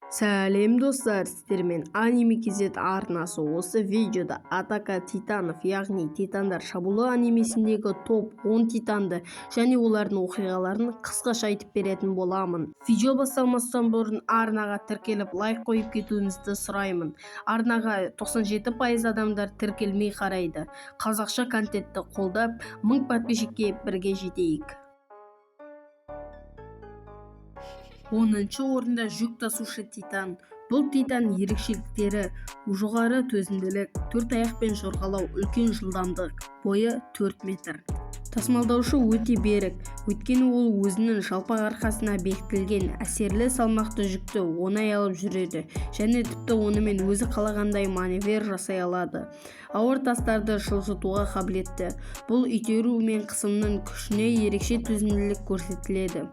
Сәлем достар, сіздермен Аниме Кезет арнасы. Осы видеода Атака Титанов, яғни Титандар шабуылы анимесіндегі топ 10 титанды және олардың оқиғаларын қысқаша айтып беретін боламын. Видео басталмастан бұрын арнаға тіркеліп лайк қойып кетуіңізді сұраймын. Арнаға 97% адамдар тіркелмей қарайды. Қазақша контентті қолдап 1000 подписчикке бірге жетейік. 10-ші орында жүк тасушы титан. Бұл титан ерекшеліктері жоғары төзімділік, 4 аяқпен жорғалау, үлкен жылдамдық, бойы 4 метр. Тасымалдаушы өте берік, өйткені ол өзінің жалпақ арқасына бекітілген әсерлі салмақты жүкті оңай алып жүреді және тіпті онымен өзі қалағандай маневр жасай алады. Ауыр тастарды жылжытуға қабілетті. Бұл итеру мен қысымның күшіне ерекше төзімділік көрсетіледі.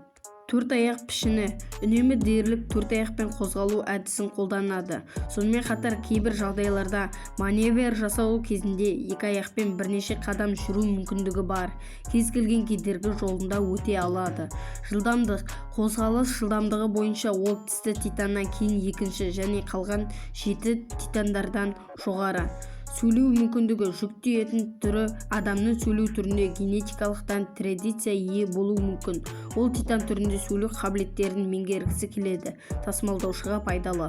4 аяқ пішіні үнемі дерлік 4 аяқпен қозғалу әдісін қолданады. Сонымен қатар кейбір жағдайларда маневр жасау кезінде 2 аяқпен бірнеше қадам жүру мүмкіндігі бар. Кез келген кедергі жолында өте алады. Жылдамдық. Қозғалыс жылдамдығы бойынша ол тісті титаннан кейін екінші және қалған 7 титандардан жоғары. Сөйлеу мүмкіндігі. жүк тиетін түрі адамның сөйлеу түріне генетикалықтан традиция ие болуы мүмкін. Ол титан түрінде сөйлеу қабілеттерін меңгергісі келеді. Тасымалдаушыға пайдалы.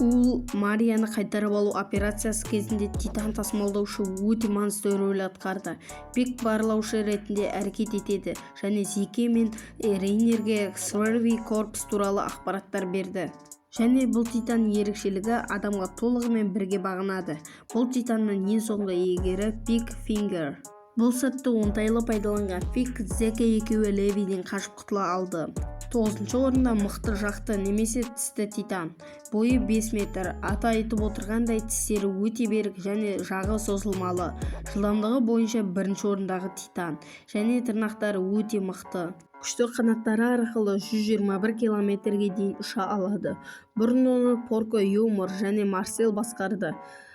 Ол Марияны қайтарып алу операциясы кезінде титан тасымалдаушы өте маңызды рөл атқарды. Бек барлаушы ретінде әрекет етеді және Зеке мен Рейнерге Сверви корпус туралы ақпараттар берді. Және бұл титан ерекшелігі адамға толығымен бірге бағынады. Бұл титанның ең соңғы иегері Big Finger. Бұл сәтті оңтайлы пайдаланған Фик Зеке екеуі Левиден қашып құтыла алды. 9-ші орында мықты жақты немесе тісті титан. Бойы 5 метр. Аты айтып отырғандай тістері өте берік және жағы созылмалы. Жылдамдығы бойынша 1-ші орындағы титан және тырнақтары өте мықты. Күшті қанаттары арқылы 121 километрге дейін ұша алады. Бұрын оны Порко Юмор және Марсел басқарды.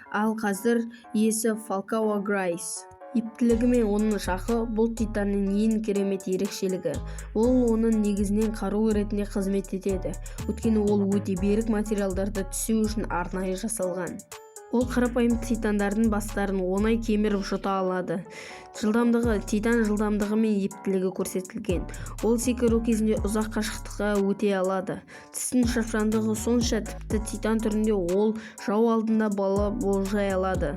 Ал қазір иесі Фалкао Грейс. Ептілігі мен оның жағы бұл титанның ең керемет ерекшелігі. Ол оның негізінен қару ретінде қызмет етеді. Өйткені ол өте берік материалдарды түсу үшін арнайы жасалған. Ол қарапайым титандардың бастарын оңай кеміріп жұта алады. Жылдамдығы. Титан жылдамдығы мен ептілігі көрсетілген. Ол секіру кезінде ұзақ қашықтыққа өте алады. Тістің шапшаңдығы сонша, тіпті титан түрінде ол жау алдында бала болжай алады.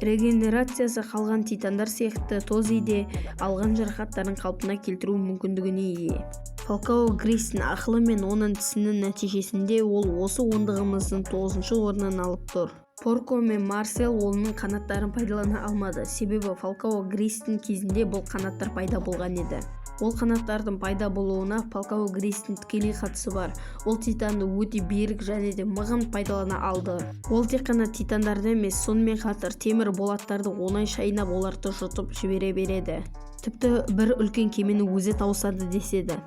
Регенерациясы қалған титандар сияқты тозиде алған жарақаттарын қалпына келтіру мүмкіндігіне ие. Фалкао Грейстің ақылы мен оның тісінің нәтижесінде ол осы ондығымыздың 9-ші орнын алып тұр. Порко мен Марсел оның қанаттарын пайдалана алмады, себебі Фалкао Грейстің кезінде бұл қанаттар пайда болған еді. Ол қанаттардың пайда болуына Фалкао Грейстің тікелей қатысы бар. Ол титанды өте берік және де мығым пайдалана алды. Ол тек қана титандарды емес, сонымен қатар темір болаттарды оңай шайнап оларды жұтып жібере береді. Тіпті бір үлкен кемені өзі тауысады деседі.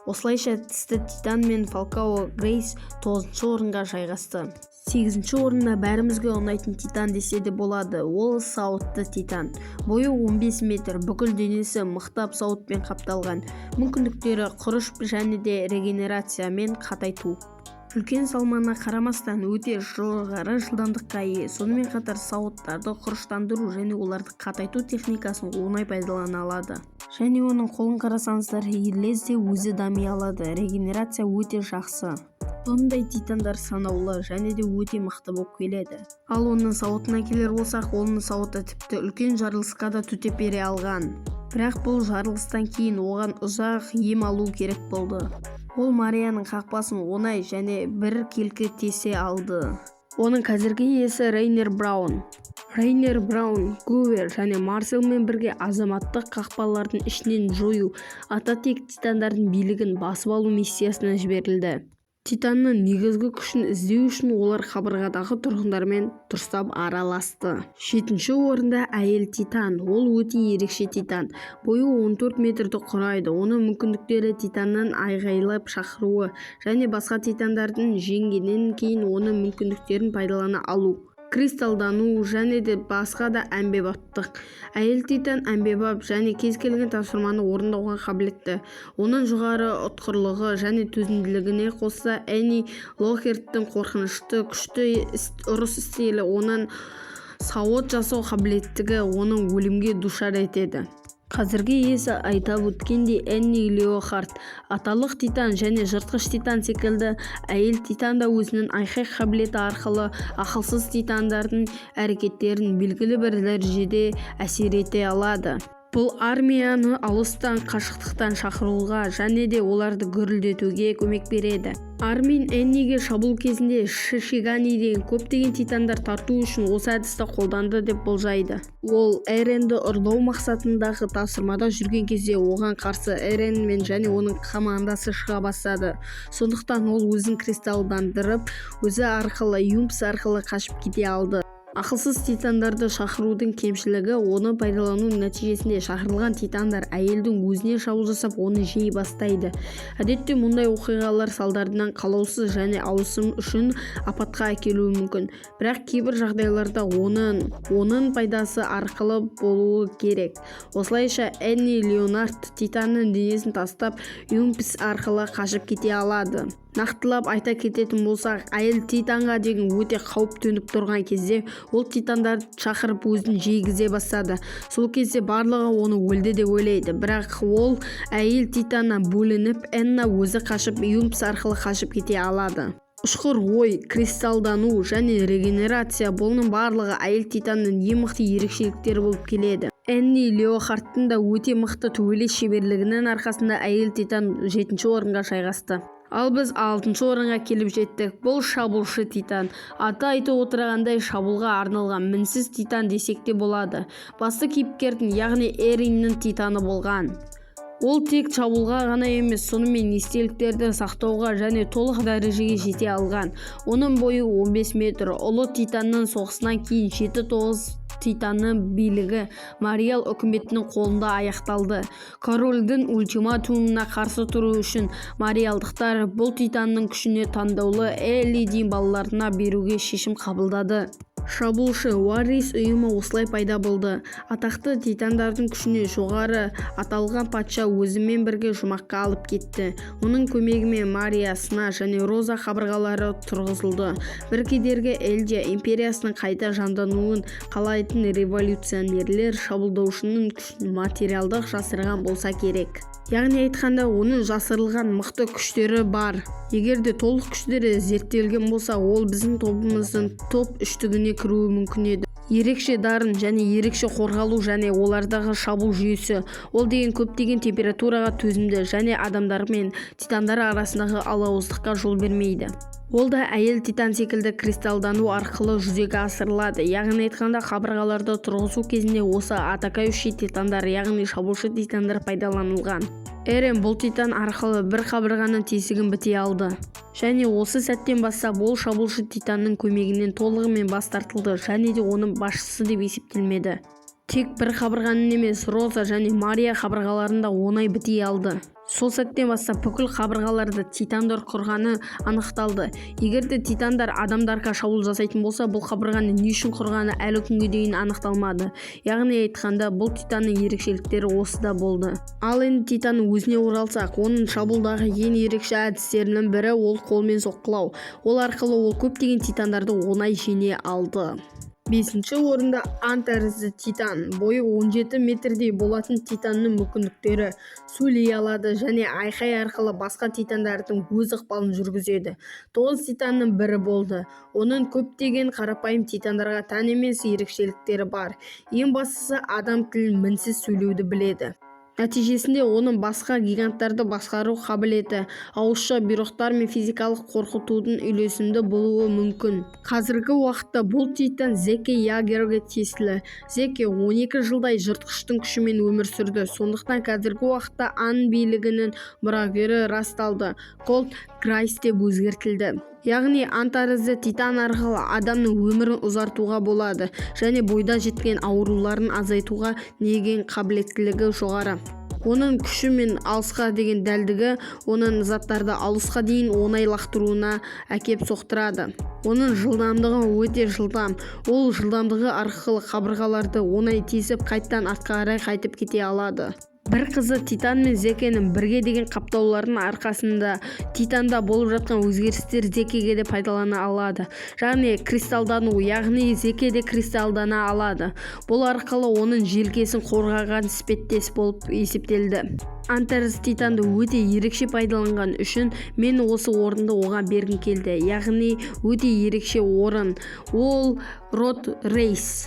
Осылайша тісті титан мен Фалкао Грейс 9-ші орынға жайғасты. 8-ші орында бәрімізге ұнайтын титан десе де болады. Ол сауытты титан. Бойы 15 метр, бүкіл денесі мықтап сауытпен қапталған. Мүмкіндіктері құрыш және де регенерация мен қатайту. Үлкен салмағына қарамастан өте жоғары жылдамдыққа ие. Сонымен қатар сауыттарды құрыштандыру және оларды қатайту техникасын оңай пайдалана алады. Және оның қолын қарасаңыздар, лезде өзі дами алады. Регенерация өте жақсы. Ондай титандар санаулы және де өте мықты болып келеді. Ал оның сауытына келер болсақ, оның сауыты тіпті үлкен жарылысқа да төтеп бере алған. Бірақ бұл жарылыстан кейін оған ұзақ ем алу керек болды. Ол Марияның қақпасын оңай және бір келкі тесе алды. Оның қазіргі иесі Рейнер Браун. Рейнер Браун, Гувер және Марселмен бірге азаматтық қақпалардың ішінен жою, ата-тек титандардың билігін басып алу миссиясына жіберілді. Титанның негізгі күшін іздеу үшін олар қабырғадағы тұрғындармен дұрыстап араласты. 7-ші орында әйел титан. Ол өте ерекше титан. Бойы 14 метрді құрайды. Оның мүмкіндіктері титанның айғайлап шақыруы және басқа титандардың жеңгеннен кейін оның мүмкіндіктерін пайдалана алу. кристалдану және де басқа да әмбебаптық. Әйел титан әмбебап және кез келген тапсырманы орындауға қабілетті. Оның жоғары ұтқырлығы және төзімділігіне қоса Энни Локхарттың қорқынышты, күшті ұрыс стилі, оның сауыт жасау қабілеттігі оның өлімге душар етеді. Қазіргі иесі айтап өткендей, Энни Локхарт аталық титан және жыртқыш титан секілді, әйел титан да өзінің айқай қабілеті арқылы ақылсыз титандардың әрекеттерін белгілі бір дәрежеде әсер ете алады. Бұл армияны алыстан, қашықтықтан шақыруға және де оларды гүрілдетуге көмек береді. Армин Энниге шабуыл кезінде Шишигани деген көптеген титандар тарту үшін осы әдісті қолданды деп болжайды. Ол Эренді ұрлау мақсатындағы тапсырмада жүрген кезде оған қарсы Эрен мен және оның командасы шыға бастады. Сондықтан ол өзін кристалдандырып, өзі арқылы Юмпс арқылы қашып кете алды. Ақылсыз титандарды шақырудың кемшілігі оны пайдалану нәтижесінде шақырылған титандар әйелдің өзіне шабуыл жасап, оны жей бастайды. Әдетте мұндай оқиғалар салдарынан қалаусыз және ауысым үшін апатқа әкелуі мүмкін. Бірақ кейбір жағдайларда оның пайдасы арқылы болуы керек. Осылайша Энни Локхарт титанның денесін тастап, Юмпс арқылы қашып кете алады. Нақтылап айта кететін болсақ, әйел титанға деген өте қауіп төніп тұрған кезде ол титандарды шақырып өзін жегізе бастады. Сол кезде барлығы оны өлді деп ойлайды, бірақ ол әйел титаннан бөлініп, Энна өзі қашып, Юмпс арқылы қашып кете алады. Ұшқыр ой, кристалдану және регенерация бұның барлығы әйел титанның ең мықты ерекшеліктері болып келеді. Энни Локхарттың да өте мықты төбелес шеберлігінің арқасында әйел титан 7-ші орынға жайғасты. Ал біз 6-ші орынға келіп жеттік. Бұл шабуылшы титан. Аты айтып отырғандай шабуылға арналған мінсіз титан десек те болады. Басты кейіпкердің, яғни Эреннің титаны болған. Ол тек шабуылға ғана емес, сонымен естеліктерді сақтауға және толық дәрежеге жете алған. Оның бойы 15 метр. Ұлы титанның соғысынан кейін 7-9 титанның билігі Мариал үкіметінің қолында аяқталды. Корольдің ультиматумына қарсы тұру үшін мариалдықтар бұл титанның күшіне таңдаулы Элидин балаларына беруге шешім қабылдады. Шабуылшы Варрис ұйымы осылай пайда болды. Атақты титандардың күшіне жоғары аталған патша өзімен бірге жұмаққа алып кетті. Оның көмегімен Мария, Сна және Роза қабырғалары тұрғызылды. Бір кедергі Эльдия империясының қайта жандануын қалайтын революционерлер шабуылдаушының күшін материалдық жасырған болса керек. Яғни айтқанда, оның жасырылған мықты күштері бар. Егер де толық күштері зерттелген болса, ол біздің тобымыздың топ үштігіне кіруі мүмкін еді. Ерекше дарын және ерекше қорғалу және олардағы шабуыл жүйесі. Ол деген көптеген температураға төзімді және адамдар мен титандар арасындағы алауыздыққа жол бермейді. Ол да әйел титан секілді кристалдану арқылы жүзеге асырылады. Яғни айтқанда, қабырғаларды тұрғызу кезінде осы атакающий титандар, яғни шабуылшы титандар пайдаланылған. Эрен бұл титан арқылы бір қабырғаның тесігін біте алды. Және осы сәттен бастап ол шабуылшы титанның көмегінен толығымен бас тартылды және де оның басшысы деп есептелмеді. Тек бір қабырғаның емес, Роза және Мария қабырғаларында оңай біте алды. Сол сәттен бастап бүкіл қабырғаларды титандар құрғаны анықталды. Егер де титандар адамдарға шабуыл жасайтын болса, бұл қабырғаны не үшін құрғаны әлі күнге дейін анықталмады. Яғни айтқанда, бұл титанның ерекшеліктері осыда болды. Ал енді титанның өзіне оралсақ, оның шабуылдағы ең ерекше әдістерінің бірі ол қолмен соққылау. Ол арқылы ол көптеген титандарды оңай жеңе алды. 5-ші орында Ант тәрізді титан. Бойы 17 метрдей болатын титанның мүмкіндіктері сөйлей алады және айқай арқылы басқа титандардың өз ықпалын жүргізеді. 9 титанның бірі болды. Оның көптеген қарапайым титандарға тән емес ерекшеліктері бар. Ең бастысы, адам тілін мінсіз сөйлеуді біледі. Нәтижесінде оның басқа гиганттарды басқару қабілеті, ауызша бұйрықтар мен физикалық қорқытудың үйлесімді болуы мүмкін. Қазіргі уақытта бұл титан Зеке Ягерге тиесілі. Зеке 12 жылдай жыртқыштың күшімен өмір сүрді. Сондықтан қазіргі уақытта Ан билігінің мұрагері расталды. Колт Грайс деп өзгертілді. Яғни Ант тәрізді титан арқылы адамның өмірін ұзартуға болады және бойда жеткен ауруларын азайтуға деген қабілеттілігі жоғары. Оның күші мен алысқа деген дәлдігі оның заттарды алысқа дейін оңай лақтыруына әкеп соқтырады. Оның жылдамдығы өте жылдам. Ол жылдамдығы арқылы қабырғаларды оңай тесіп, қайттан артқа қарай қайтып кете алады. Бір қызы Титан мен Зекенің бірге деген қаптауларының арқасында Титанда болып жатқан өзгерістер Зекеге де пайдалана алады. Яғни кристалдану, яғни Зеке де кристалдана алады. Бұл арқылы оның желкесін қорғаған іспеттес болып есептелді. Антарес Титанды өте ерекше пайдаланған үшін мен осы орынды оған бергім келді. Яғни өте ерекше орын. Ол Род Рейс.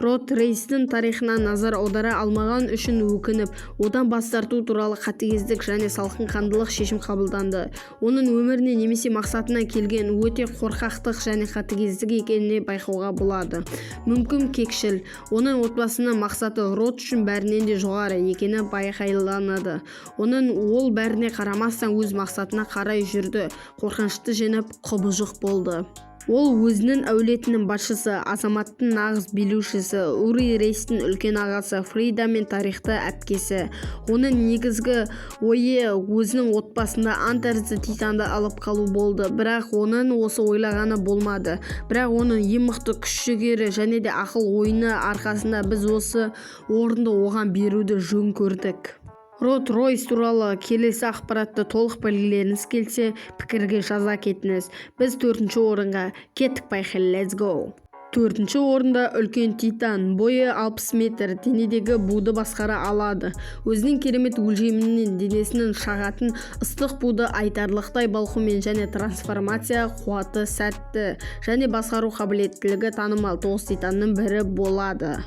Род Рейстің тарихына назар аудара алмаған үшін өкініп, одан бас тарту туралы қатыгездік және салқынқандылық шешім қабылданды. Оның өміріне немесе мақсатына келген өте қорқақтық және қатыгездік екеніне байқауға болады. Мүмкін кекшіл. Оның отбасының мақсаты Род үшін бәрінен де жоғары екені байқайланады. Ол бәріне қарамастан өз мақсатына қарай жүрді. Қорқынышты жеңіп, құбыжық болды. Ол өзінің әулетінің басшысы, азаматтың нағыз билеушісі, Ури Рейстің үлкен ағасы, Фрида мен тарихты әпкесі. Оның негізгі ойы өзінің отбасында Антарес Титанды алып қалу болды. Бірақ оның осы ойлағаны болмады. Бірақ оның ең мықты күш-жігері және де ақыл ойыны арқасында біз осы орынды оған беруді жөн көрдік. Род Рейс туралы келесі ақпаратты толық білгілеріңіз келсе, пікірге жаза кетіңіз. Біз 4-ші орынға кеттік байқы, let's go! 4-ші орында үлкен Титан, бойы 60 метр, денедегі буды басқара алады. Өзінің керемет өлшемінен денесінің шағатын ыстық буды айтарлықтай балқумен және трансформация қуаты сәтті және басқару қабілеттілігі танымал 9 Титанның бірі болады.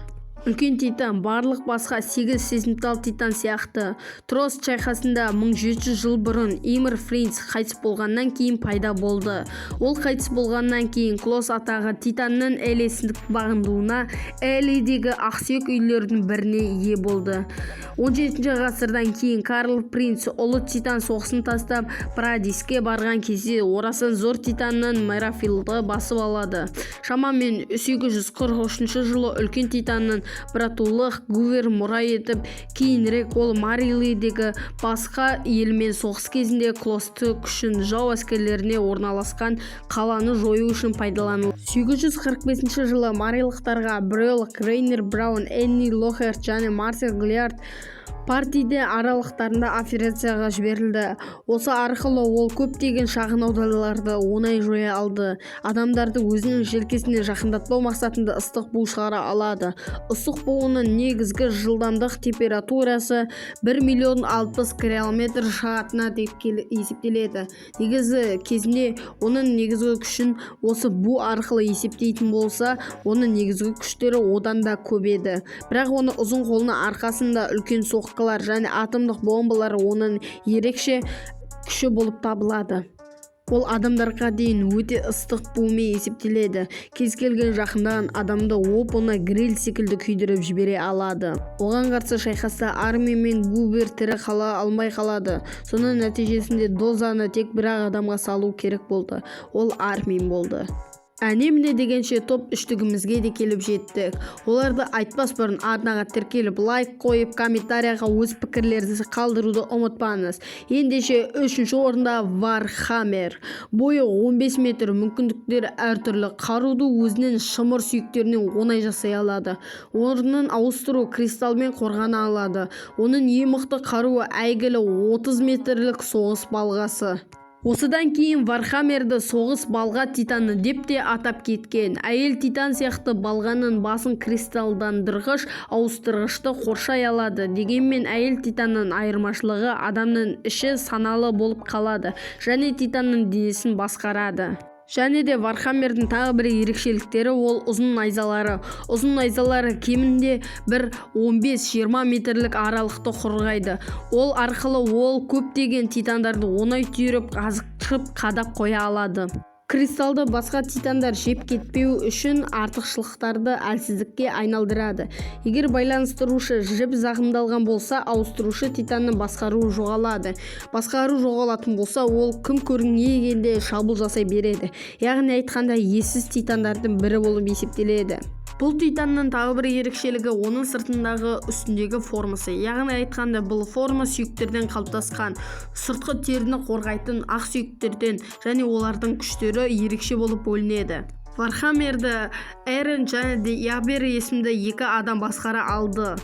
Үлкен Титан барлық басқа 8 сезімтал Титан сияқты Трос шайқасында 1700 жыл бұрын Ymir Фринц қайтыс болғаннан кейін пайда болды. Ол қайтыс болғаннан кейін Клос атағы Титанның Элесіндік бағындуына Эледегі ақсүйек үйлердің біріне ие болды. 17-ші ғасырдан кейін Карл Принц ұлы Титан соғысын тастап Парадиске барған кезде орасан зор Титанның Мерафилді басып алады. Шамамен 843 жылы үлкен Титанның Братулық Гувер мұра етіп, кейінірек ол Марилидегі басқа елмен соғыс кезінде Клосты күшін жау әскерлеріне орналасқан қаланы жою үшін пайдаланылды. 845 жылы марилықтарға Брюлок, Рейнер Браун, Энни Лохерт және Марсел Глиард партиде аралықтарында операцияға жіберілді. Осы арқылы ол көптеген шағын аудандарда оңай жоя алды. Адамдарды өзінің желкесіне жақындатпау мақсатында ыстық бу шығара алады. Ыстық буының негізгі жылдамдық температурасы 1.060 км сағатына деп есептеледі. Негізі кезінде оның негізгі күшін осы бу арқылы есептейтін болса, оның негізгі күштері одан да көп еді. Бірақ оны ұзын қолының арқасында үлкен соққылар және атомдық бомбалар оның ерекше күші болып табылады. Ол адамдарға дейін өте ыстық бумен есептеледі. Кез келген жақындаған адамды оп-оңай гриль секілді күйдіріп жібере алады. Оған қарсы шайқаста Арми мен Губер тірі қала алмай қалады. Соның нәтижесінде дозаны тек бір адамға салу керек болды. Ол Армин болды. Әне-міне дегенше топ үштігімізге де келіп жеттік. Оларды айтпас бұрын арнаға тіркеліп, лайк қойып, комментарияға өз пікірлеріңізді қалдыруды ұмытпаңыз. Ендеше 3-ші орында Вархаммер. Бойы 15 метр, мүмкіндіктері әртүрлі, қаруды өзінің шымыр сүйектерінен оңай жасай алады. Орнын ауыстыру кристалмен қорғана алады. Оның ең мықты қаруы әйгілі 30 метрлік соғыс балғасы. Осыдан кейін Вархаммерді соғыс балға Титаны деп те атап кеткен. Әйел Титан сияқты балғаның басын кристалдандырғыш ауыстырғышты қоршай алады. Дегенмен әйел Титанның айырмашылығы адамның іші саналы болып қалады және Титанның денесін басқарады. Және де Вархаммердің тағы бір ерекшеліктері ол ұзын найзалары. Ұзын найзалары кемінде бір 15-20 метрлік аралықты қорғайды. Ол арқылы ол көптеген титандарды оңай түйреп қазып қадап қоя алады. Кристалды басқа титандар жеп кетпеу үшін артықшылықтарды әлсіздікке айналдырады. Егер байланыстырушы жіп зақымдалған болса, ауыстырушы титанның басқаруы жоғалады. Басқару жоғалатын болса, ол кім көрінгенде шабуыл жасай береді. Яғни айтқанда ессіз титандардың бірі болып есептеледі. Бұл титанның тағы бір ерекшелігі оның сыртындағы үстіндегі формасы. Яғни айтқанда бұл форма сүйектерден қалыптасқан, сыртқы теріні қорғайтын ақ сүйектерден және олардың күштері ерекше болып бөлінеді. Вархаммерді Эрен және де Ябер есімді екі адам басқара алды.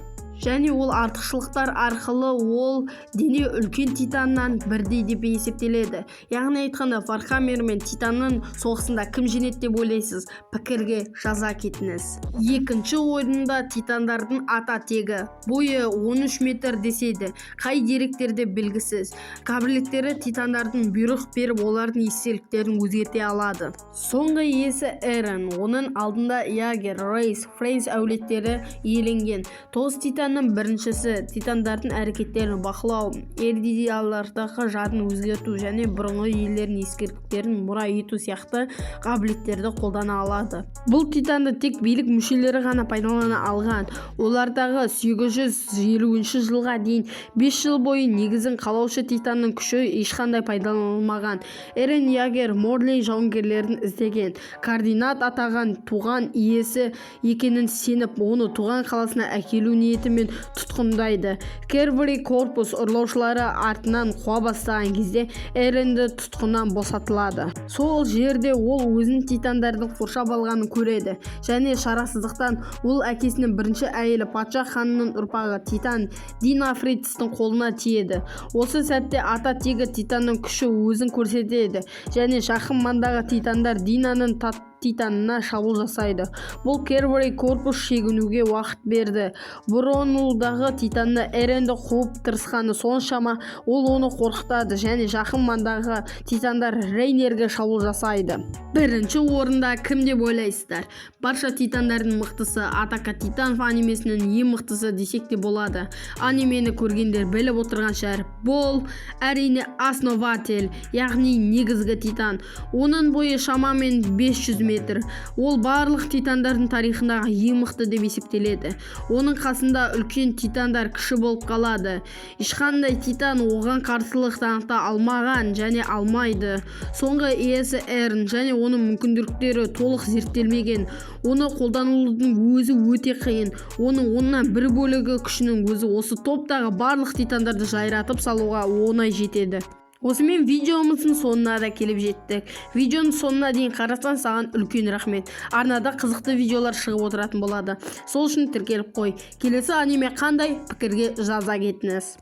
Және ол артықшылықтар арқылы ол дене үлкен титаннан бірдей деп есептеледі. Яғни айтқанда Вархаммер мен титанның соғысында кім жеңеді деп ойлайсыз? Пікірге жаза кетіңіз. Екінші ойында титандардың ата тегі. Бойы 13 метр деседі. Қай деректерде белгісіз. Қабілеттері титандардың бұйрық беріп олардың естеліктерін өзгерте алады. Соңғы иесі Эрен, оның алдында Ягер, Рейс, Фрейс әулеттері иеленген. 9 титанның біріншісі титандардың әрекеттерін бақылау, эрдидиялардағы жадын өзгерту және бұрынғы иелерінің ескерткіштерін мұра ету сияқты қабілеттерді қолдана алады. Бұл титанды тек билік мүшелері ғана пайдалана алған. Олардағы 850 жылға дейін 5 жыл бойы негізін қалаушы титанның күші ешқандай пайдаланылмаған. Эрен Ягер Морлей жауынгерлерін іздеген, координат атаған туған иесі екенін сеніп, оны туған қаласына әкелу ниетімен тұтқындайды. Кербери корпус ұрлаушылары артынан қуа бастаған кезде Эренді тұтқыннан босатылады. Сол жерде ол өзін титандардың қоршап алғанын көреді және шарасыздықтан ол әкесінің бірінші әйелі патша ханының ұрпағы титан Динефритстің қолына тиеді. Осы сәтте ата тегі титанның күші өзін көрсетеді және жақын маңдағы титандар Динаның титанына шабуыл жасайды. Бұл Кербери корпус шегінуге уақыт берді. Бұрынудағы титанны Эренді қуып тырысқаны соншама ол оны қорқытады және жақын маңдағы титандар Рейнерге шабуыл жасайды. Бірінші орында кім деп ойлайсыздар? Барша титандардың мықтысы Атака Титанов анимесінің ең мықтысы десек те болады. Анимені көргендер біліп отырған шығар. Бұл әрине основатель, яғни негізгі титан. Оның бойы шамамен 500 метр. Ол барлық титандардың тарихындағы ең мықты деп есептеледі. Оның қасында үлкен титандар кіші болып қалады. Ешқандай титан оған қарсылық таныта алмаған және алмайды. Соңғы иесі Эрен және оның мүмкіндіктері толық зерттелмеген. Оны қолданудың өзі өте қиын. Оның оннан бір бөлігі күшінің өзі осы топтағы барлық титандарды жайратып салуға оңай жетеді. Осымен видеомыздың соңына да келіп жеттік. Видеоның соңына дейін қарасаң саған үлкен рахмет. Арнада қызықты видеолар шығып отыратын болады. Сол үшін тіркеліп қой. Келесі аниме қандай? Пікірге жаза кетіңіз.